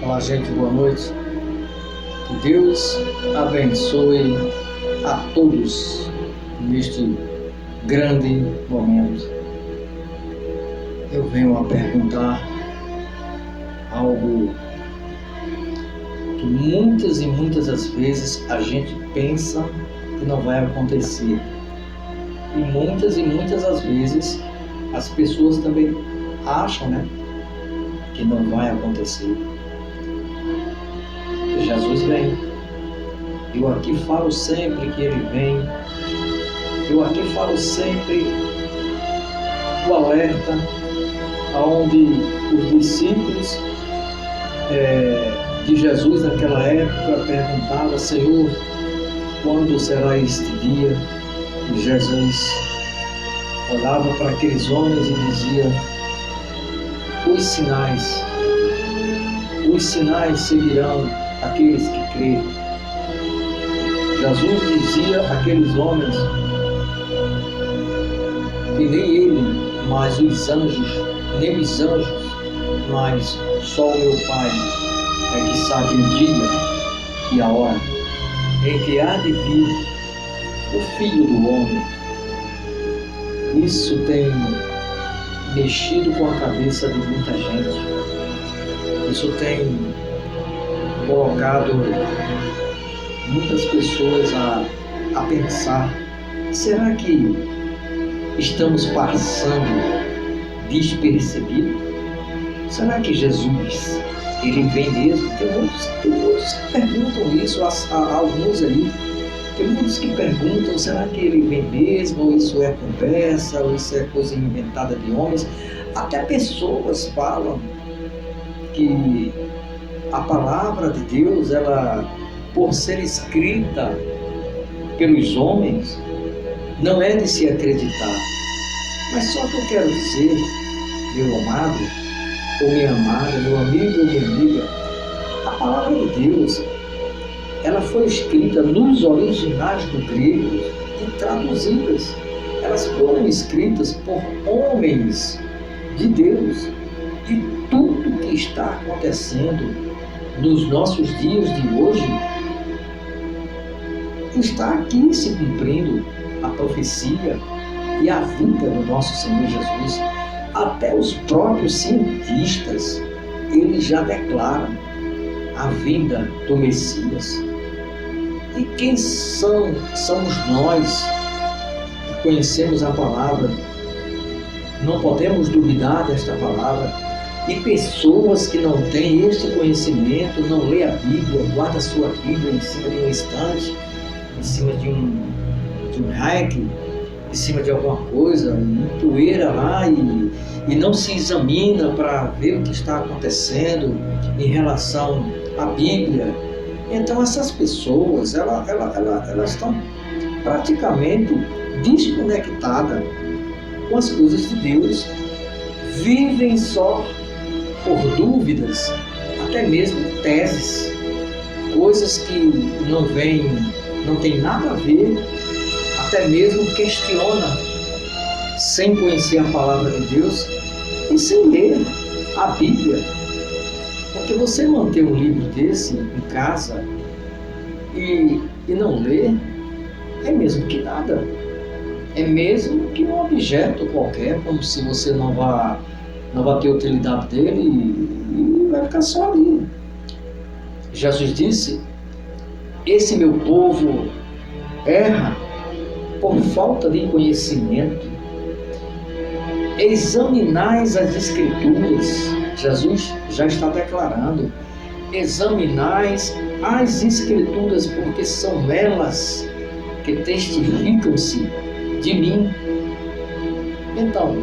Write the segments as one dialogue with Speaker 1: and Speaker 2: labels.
Speaker 1: Olá, gente, boa noite. Que Deus abençoe a todos neste grande momento. Eu venho a perguntar algo que muitas e muitas das vezes a gente pensa que não vai acontecer. E muitas das vezes as pessoas também acham, que não vai acontecer. Jesus vem. Eu aqui falo sempre que Ele vem. Eu aqui falo sempre o alerta, onde os discípulos de Jesus naquela época perguntavam: Senhor, quando será este dia? E Jesus olhava para aqueles homens e dizia: os sinais seguirão aqueles que creem. Jesus dizia àqueles homens que nem ele, mas os anjos, mas só o meu Pai é que sabe o dia e a hora em que há de vir o Filho do Homem. Isso tem mexido com a cabeça de muita gente. Isso tem colocado muitas pessoas a pensar: será que estamos passando despercebido? Será que Jesus, Ele vem mesmo? Tem muitos que perguntam isso, alguns aí. Tem muitos que perguntam: será que Ele vem mesmo? Ou isso é conversa? Ou isso é coisa inventada de homens? Até pessoas falam que a palavra de Deus, ela, por ser escrita pelos homens, não é de se acreditar. Mas só que eu quero dizer, meu amado, ou minha amada, meu amigo ou minha amiga, a palavra de Deus, ela foi escrita nos originais do grego e traduzidas. Elas foram escritas por homens de Deus. E tudo que está acontecendo nos nossos dias de hoje está aqui se cumprindo a profecia e a vinda do nosso Senhor Jesus. Até os próprios cientistas, eles já declaram a vinda do Messias. E quem somos nós que conhecemos a palavra? Não podemos duvidar desta palavra. E pessoas que não têm este conhecimento, não lê a Bíblia, guarda a sua Bíblia em cima de um estante, em cima de um rack, em cima de alguma coisa, poeira lá, e não se examina para ver o que está acontecendo em relação à Bíblia. Então essas pessoas, elas estão praticamente desconectadas com as coisas de Deus, vivem só por dúvidas, até mesmo teses, coisas que não tem nada a ver, até mesmo questiona, sem conhecer a palavra de Deus e sem ler a Bíblia. Porque você manter um livro desse em casa e não ler, é mesmo que nada. É mesmo que um objeto qualquer, como se você não vá ter utilidade dele e vai ficar só ali. Jesus disse: esse meu povo erra por falta de conhecimento. Examinais as Escrituras. Jesus já está declarando: examinais as Escrituras, porque são elas que testificam-se de mim. Então,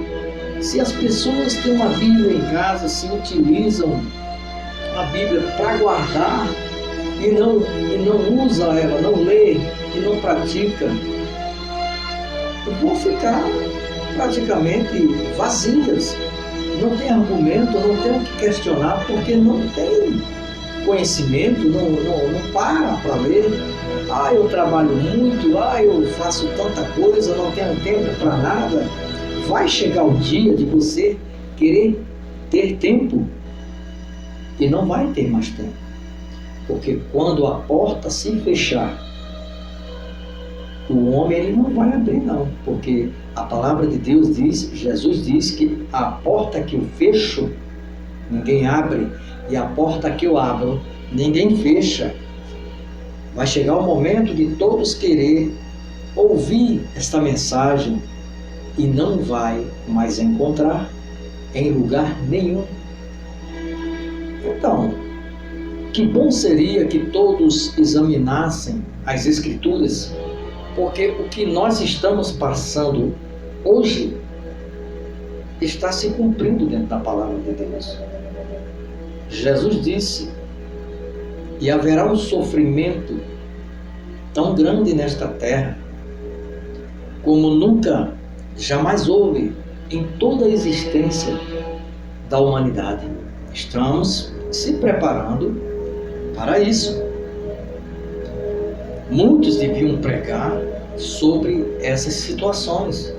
Speaker 1: se as pessoas têm uma Bíblia em casa, se utilizam a Bíblia para guardar e não usa ela, não lê e não pratica, vão ficar praticamente vazias. Não tem argumento, não tem o que questionar, porque não tem conhecimento, não para ler. Eu trabalho muito, eu faço tanta coisa, não tenho tempo para nada. Vai chegar o dia de você querer ter tempo e não vai ter mais tempo. Porque quando a porta se fechar, o homem ele não vai abrir não, porque a palavra de Deus diz, Jesus diz que a porta que eu fecho, ninguém abre, e a porta que eu abro, ninguém fecha. Vai chegar o momento de todos querer ouvir esta mensagem e não vai mais encontrar em lugar nenhum. Então, que bom seria que todos examinassem as Escrituras, porque o que nós estamos passando hoje está se cumprindo dentro da palavra de Deus. Jesus disse: e haverá um sofrimento tão grande nesta terra, como nunca, jamais houve em toda a existência da humanidade. Estamos se preparando para isso. Muitos deviam pregar sobre essas situações.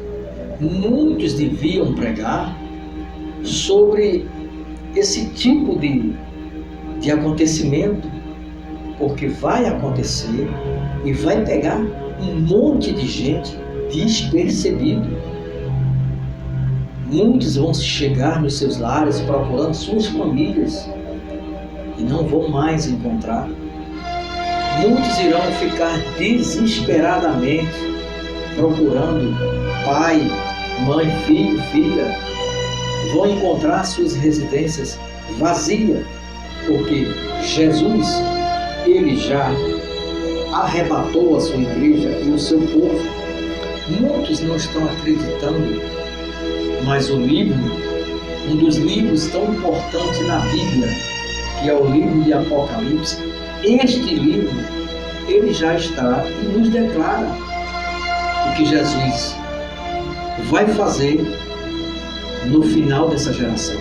Speaker 1: Muitos deviam pregar sobre esse tipo de acontecimento, porque vai acontecer e vai pegar um monte de gente despercebido. Muitos vão chegar nos seus lares procurando suas famílias e não vão mais encontrar. Muitos irão ficar desesperadamente procurando pai, mãe, filho, filha. Vão encontrar suas residências vazias, porque Jesus, ele já arrebatou a sua igreja e o seu povo. Muitos não estão acreditando, mas o livro, um dos livros tão importantes na Bíblia, que é o livro de Apocalipse, este livro, ele já está e nos declara o que Jesus vai fazer no final dessa geração.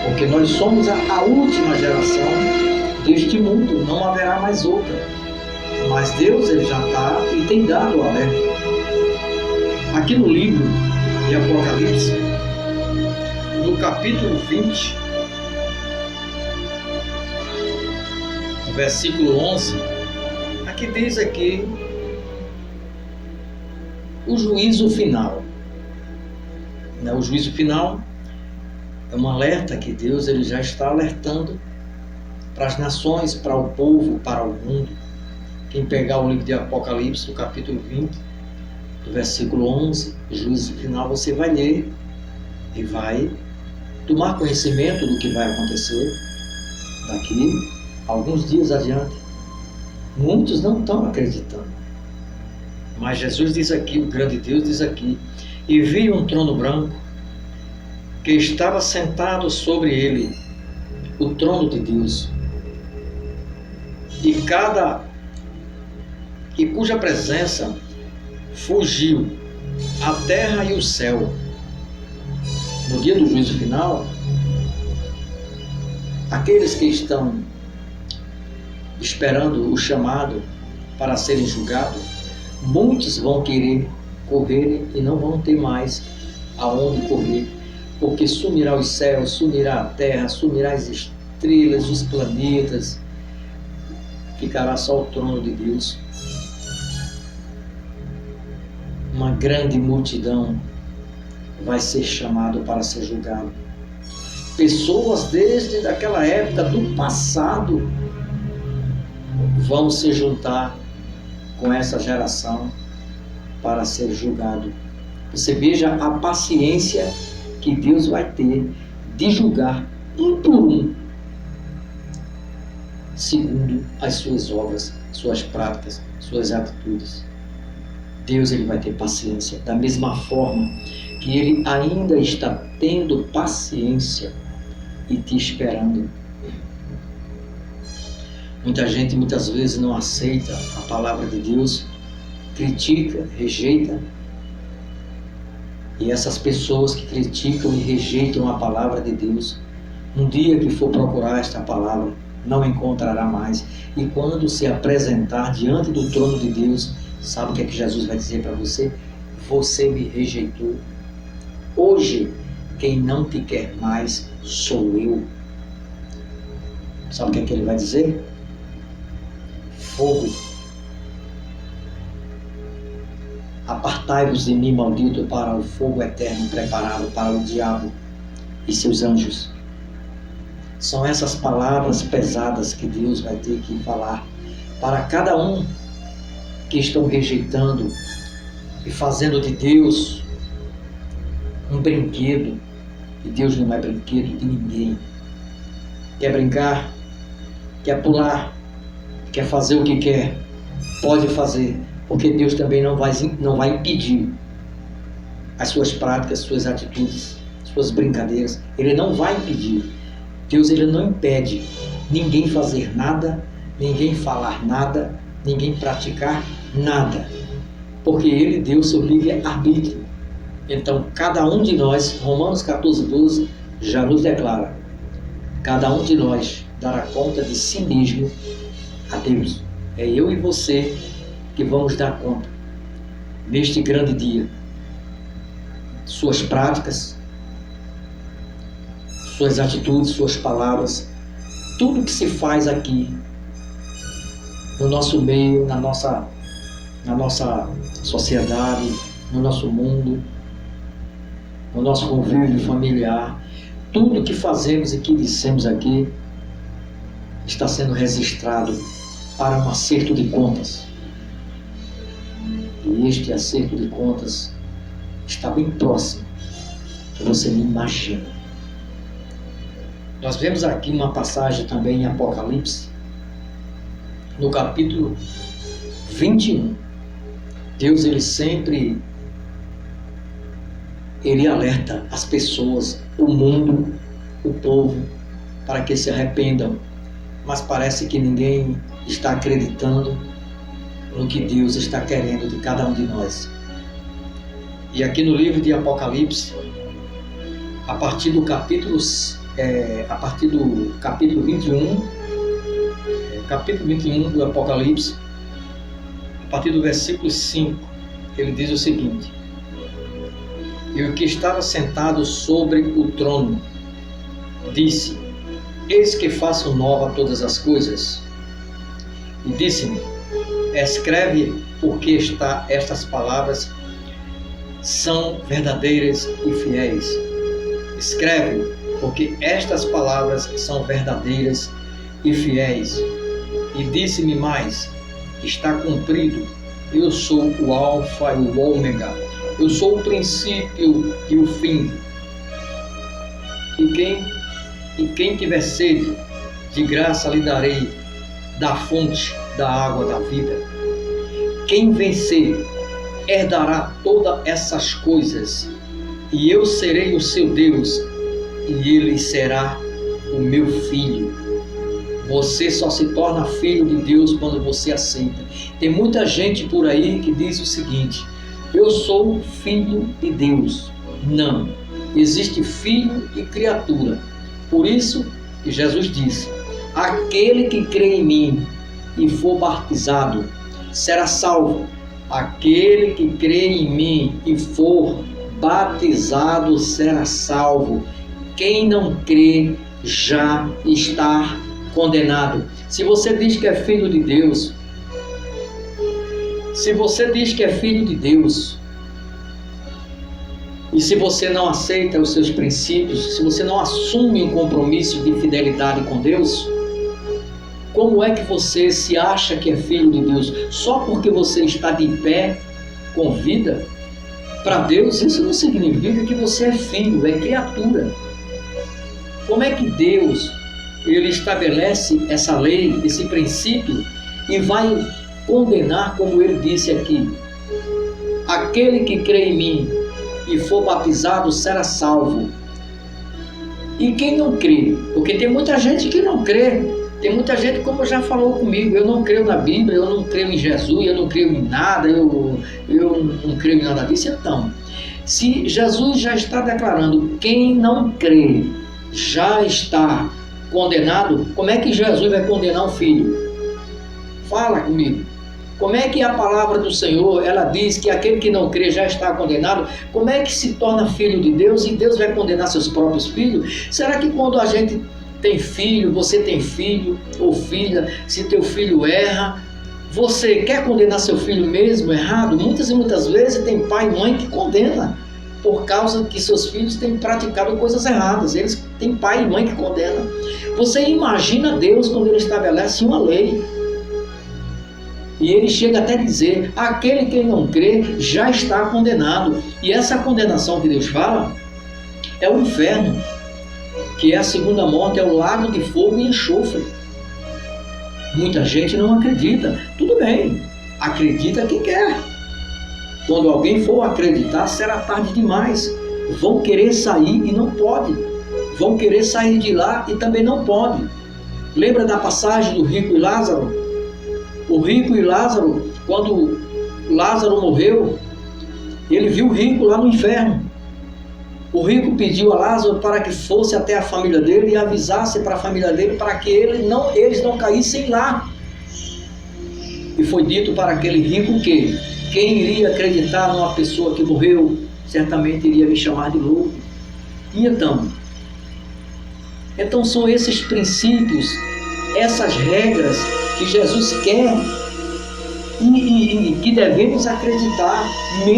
Speaker 1: Porque nós somos a última geração deste mundo, não haverá mais outra. Mas Deus ele já está e tem dado o alerta. Aqui no livro de Apocalipse, no capítulo 20, versículo 11, aqui diz aqui o juízo final. O juízo final é um alerta que Deus ele já está alertando para as nações, para o povo, para o mundo. Quem pegar o livro de Apocalipse, do capítulo 20, do versículo 11, juízo final, você vai ler e vai tomar conhecimento do que vai acontecer daqui a alguns dias adiante. Muitos não estão acreditando, mas Jesus diz aqui, o grande Deus diz aqui: e vi um trono branco que estava sentado sobre ele, o trono de Deus, e cuja presença fugiu a terra e o céu. No dia do juízo final, aqueles que estão esperando o chamado para serem julgados, muitos vão querer correr e não vão ter mais aonde correr, porque sumirá os céus, sumirá a terra, sumirá as estrelas, os planetas, ficará só o trono de Deus. Uma grande multidão vai ser chamado para ser julgado. Pessoas desde aquela época do passado vão se juntar com essa geração para ser julgado. Você veja a paciência que Deus vai ter de julgar um por um, segundo as suas obras, suas práticas, suas atitudes. Deus ele vai ter paciência, da mesma forma que ele ainda está tendo paciência e te esperando. Muita gente muitas vezes não aceita a palavra de Deus, critica, rejeita. E essas pessoas que criticam e rejeitam a palavra de Deus, um dia que for procurar esta palavra, não encontrará mais. E quando se apresentar diante do trono de Deus, sabe o que é que Jesus vai dizer para você? Você me rejeitou. Hoje, quem não te quer mais sou eu. Sabe o que é que ele vai dizer? Fogo. Apartai-vos de mim, maldito, para o fogo eterno preparado para o diabo e seus anjos. São essas palavras pesadas que Deus vai ter que falar para cada um que estão rejeitando e fazendo de Deus um brinquedo. E Deus não é brinquedo de ninguém. Quer brincar, quer pular, quer fazer o que quer, pode fazer, porque Deus também não vai impedir as suas práticas, suas atitudes, suas brincadeiras. Ele não vai impedir. Deus, ele não impede ninguém fazer nada, ninguém falar nada, ninguém praticar nada, porque ele deu seu livre-arbítrio. Então, cada um de nós, Romanos 14:12, já nos declara, cada um de nós dará conta de si mesmo a Deus. É eu e você que vamos dar conta, neste grande dia, suas práticas, suas atitudes, suas palavras, tudo que se faz aqui, no nosso meio, na nossa sociedade, no nosso mundo, no nosso convívio familiar, tudo que fazemos e que dissemos aqui está sendo registrado para um acerto de contas. E este acerto de contas está bem próximo, que você nem imagina. Nós vemos aqui uma passagem também em Apocalipse, no capítulo 21. Deus, ele alerta as pessoas, o mundo, o povo, para que se arrependam. Mas parece que ninguém está acreditando no que Deus está querendo de cada um de nós. E aqui no livro de Apocalipse, a partir do capítulo 21, capítulo 21 do Apocalipse, a partir do versículo 5, ele diz o seguinte: e o que estava sentado sobre o trono disse: eis que faço nova todas as coisas. E disse-me: escreve, porque estas palavras são verdadeiras e fiéis. Escreve, porque estas palavras são verdadeiras e fiéis. E disse-me mais: está cumprido, eu sou o Alfa e o Ômega, eu sou o princípio e o fim. E quem tiver sede, de graça lhe darei da fonte da água da vida. Quem vencer herdará todas essas coisas, e eu serei o seu Deus, e ele será o meu filho. Você só se torna filho de Deus quando você aceita. Tem muita gente por aí que diz o seguinte: eu sou filho de Deus. Não, existe filho e criatura. Por isso que Jesus disse: aquele que crê em mim e for batizado será salvo. Aquele que crê em mim e for batizado será salvo. Quem não crê já está condenado. Se você diz que é filho de Deus, e se você não aceita os seus princípios, se você não assume um compromisso de fidelidade com Deus, como é que você se acha que é filho de Deus? Só porque você está de pé, com vida? Para Deus, isso não significa que você é filho, é criatura. Como é que Deus, ele estabelece essa lei, esse princípio, e vai condenar, como ele disse aqui: aquele que crê em mim e for batizado será salvo. E quem não crê? Porque tem muita gente que não crê. Tem muita gente, como já falou comigo: eu não creio na Bíblia, eu não creio em Jesus, eu não creio em nada, eu não creio em nada disso. Então, se Jesus já está declarando quem não crê já está condenado, como é que Jesus vai condenar um filho? Fala comigo. Como é que a palavra do Senhor, ela diz que aquele que não crê já está condenado? Como é que se torna filho de Deus e Deus vai condenar seus próprios filhos? Será que quando a gente tem filho, você tem filho ou filha, se teu filho erra, você quer condenar seu filho mesmo errado? Muitas e muitas vezes tem pai e mãe que condena por causa que seus filhos têm praticado coisas erradas. Eles têm pai e mãe que condenam. Você imagina Deus quando Ele estabelece uma lei. E Ele chega até a dizer, aquele que não crê já está condenado. E essa condenação que Deus fala é o inferno, que é a segunda morte, é o lago de fogo e enxofre. Muita gente não acredita. Tudo bem, acredita quem quer. Quando alguém for acreditar, será tarde demais. Vão querer sair e não pode. Vão querer sair de lá e também não pode. Lembra da passagem do rico e Lázaro? O rico e Lázaro, quando Lázaro morreu, ele viu o rico lá no inferno. O rico pediu a Lázaro para que fosse até a família dele e avisasse para a família dele para que eles não caíssem lá. E foi dito para aquele rico que quem iria acreditar numa pessoa que morreu, certamente iria me chamar de louco. E então são esses princípios, essas regras que Jesus quer e que devemos acreditar, mesmo